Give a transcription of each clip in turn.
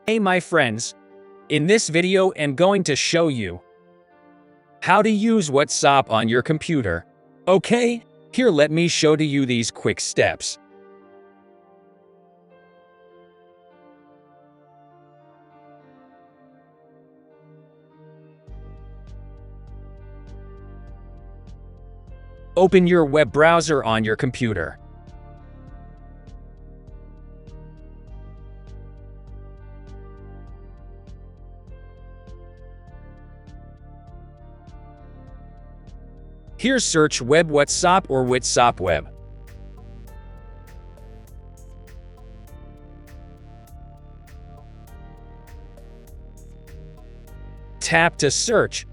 Hey my friends, in this video I'm going to show you how to use WhatsApp on your computer. Okay, here let me show to you these quick steps. Open your web browser on your computer. Here search web WhatsApp or WhatsApp web. Tap to search.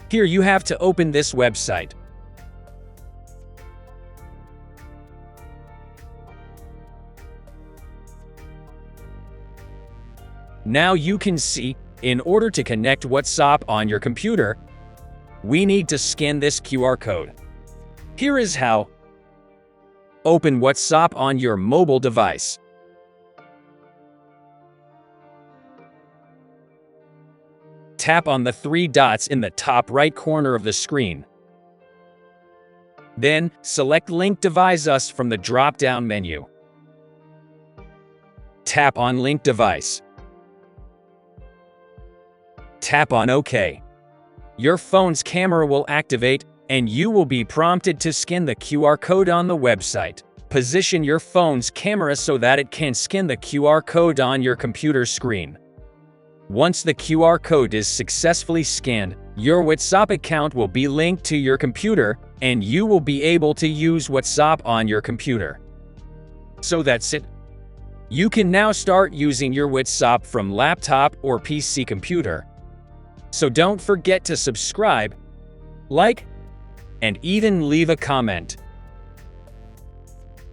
Here you have to open this website. Now you can see, in order to connect WhatsApp on your computer, we need to scan this QR code. Here is how. Open WhatsApp on your mobile device. Tap on the three dots in the top right corner of the screen. Then, select Link Device from the drop-down menu. Tap on Link Device. Tap on OK. Your phone's camera will activate, and you will be prompted to scan the QR code on the website. Position your phone's camera so that it can scan the QR code on your computer screen. Once the QR code is successfully scanned, your WhatsApp account will be linked to your computer, and you will be able to use WhatsApp on your computer. So that's it. You can now start using your WhatsApp from laptop or PC computer. So don't forget to subscribe, like, and even leave a comment.